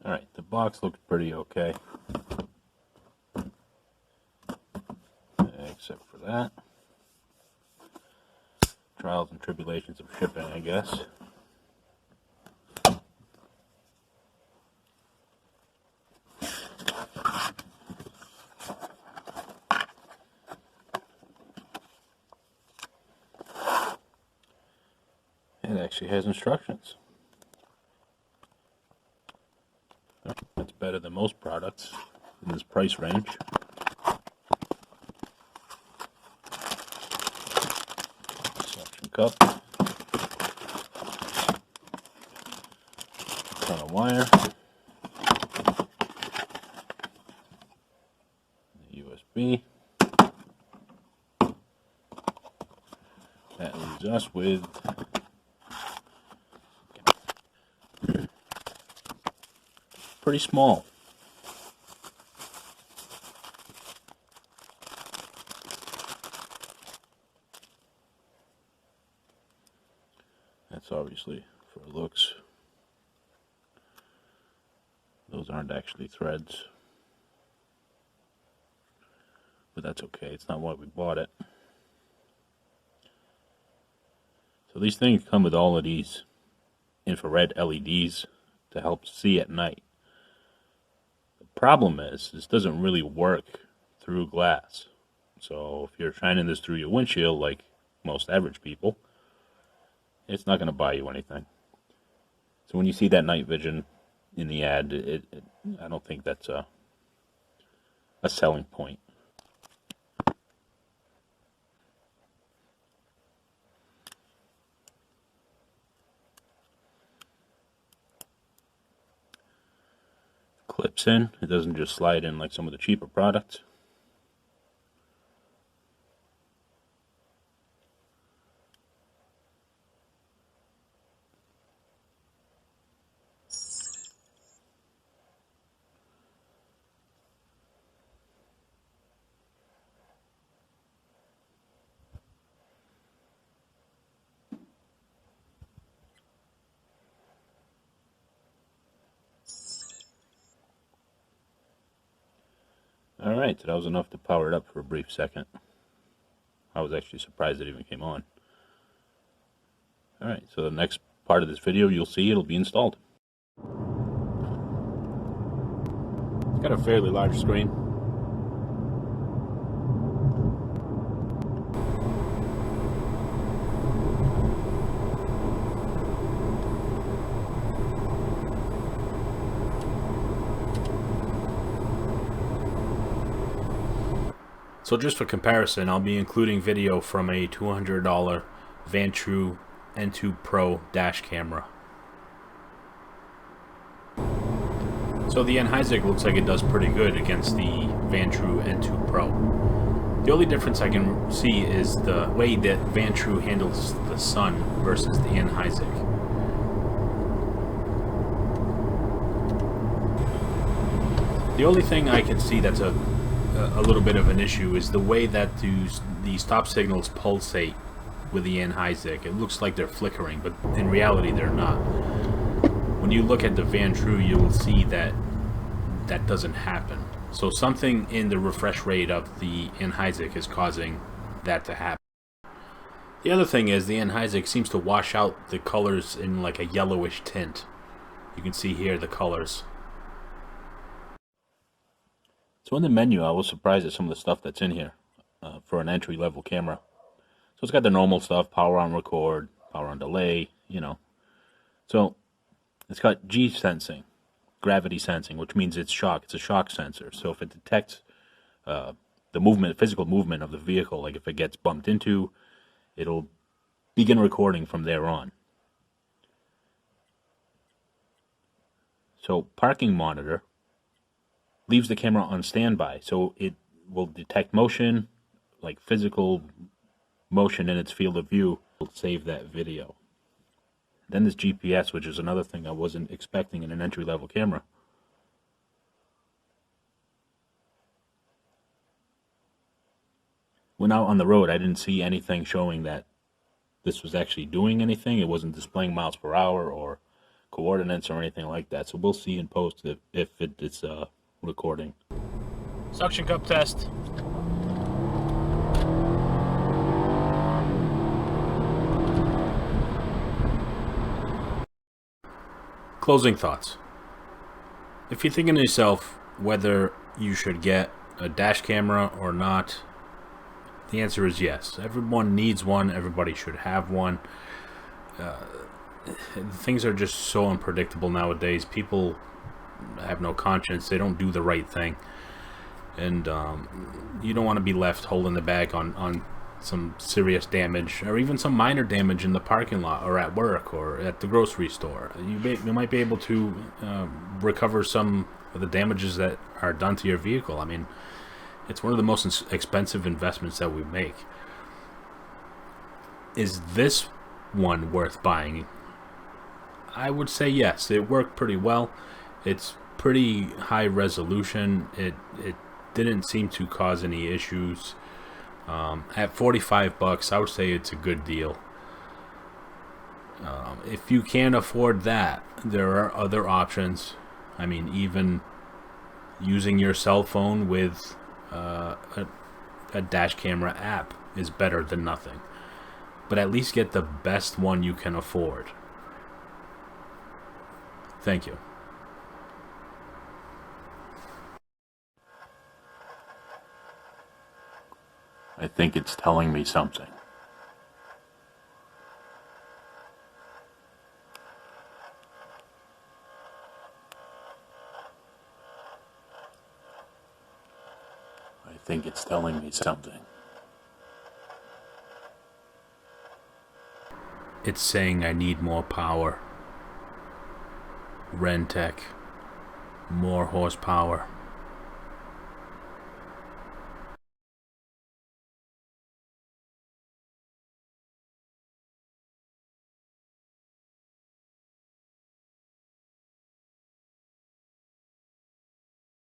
Alright, the box looks pretty okay. Except for that. Trials and tribulations of shipping, I guess. It actually has instructions. That's better than most products in this price range. Suction cup. Ton of wire. USB. That leaves us with pretty small. That's obviously for looks. Those aren't actually threads. But that's okay, it's not why we bought it. So these things come with all of these infrared LEDs to help see at night. The problem is, this doesn't really work through glass. So if you're shining this through your windshield like most average people, it's not going to buy you anything. So when you see that night vision in the ad, I don't think that's a selling point. Clips in. It doesn't just slide in like some of the cheaper products. Alright, so that was enough to power it up for a brief second. I was actually surprised it even came on. Alright, so the next part of this video you'll see it'll be installed. It's got a fairly large screen. So just for comparison, I'll be including video from a $200 Vantrue N2 Pro dash camera. So the Ainhyzic looks like it does pretty good against the Vantrue N2 Pro. The only difference I can see is the way that Vantrue handles the sun versus the Ainhyzic. The only thing I can see that's a little bit of an issue is the way that these stop signals pulsate with the Ainhyzic. It looks like they're flickering, but in reality they're not. When you look at the Vantrue, you will see that that doesn't happen. So something in the refresh rate of the Ainhyzic is causing that to happen. The other thing is the Ainhyzic seems to wash out the colors in like a yellowish tint. You can see here the colors. So in the menu, I was surprised at some of the stuff that's in here for an entry-level camera. So it's got the normal stuff, power on record, power on delay, you know. So it's got G sensing, gravity sensing, which means it's shock. It's a shock sensor. So if it detects the movement, physical movement of the vehicle, like if it gets bumped into, it'll begin recording from there on. So parking monitor leaves the camera on standby, so it will detect motion, like physical motion in its field of view, will save that video. Then there's GPS, which is another thing I wasn't expecting in an entry-level camera. When out on the road, I didn't see anything showing that this was actually doing anything. It wasn't displaying miles per hour or coordinates or anything like that. So we'll see in post if it is recording. Suction cup test. Closing thoughts. If you're thinking to yourself whether you should get a dash camera or not, the answer is yes. Everyone needs one. Everybody should have one. Things are just so unpredictable nowadays. People have no conscience. They don't do the right thing. And you don't want to be left holding the bag on some serious damage, or even some minor damage in the parking lot or at work or at the grocery store. You might be able to recover some of the damages that are done to your vehicle. I mean, it's one of the most expensive investments that we make. Is this one worth buying? I would say yes. It worked pretty well. It's pretty high resolution. It didn't seem to cause any issues. At $45, I would say it's a good deal. If you can't afford that, there are other options. I mean, even using your cell phone with a dash camera app is better than nothing. But at least get the best one you can afford. Thank you. I think it's telling me something. I think it's telling me something. It's saying I need more power. Rentec. More horsepower.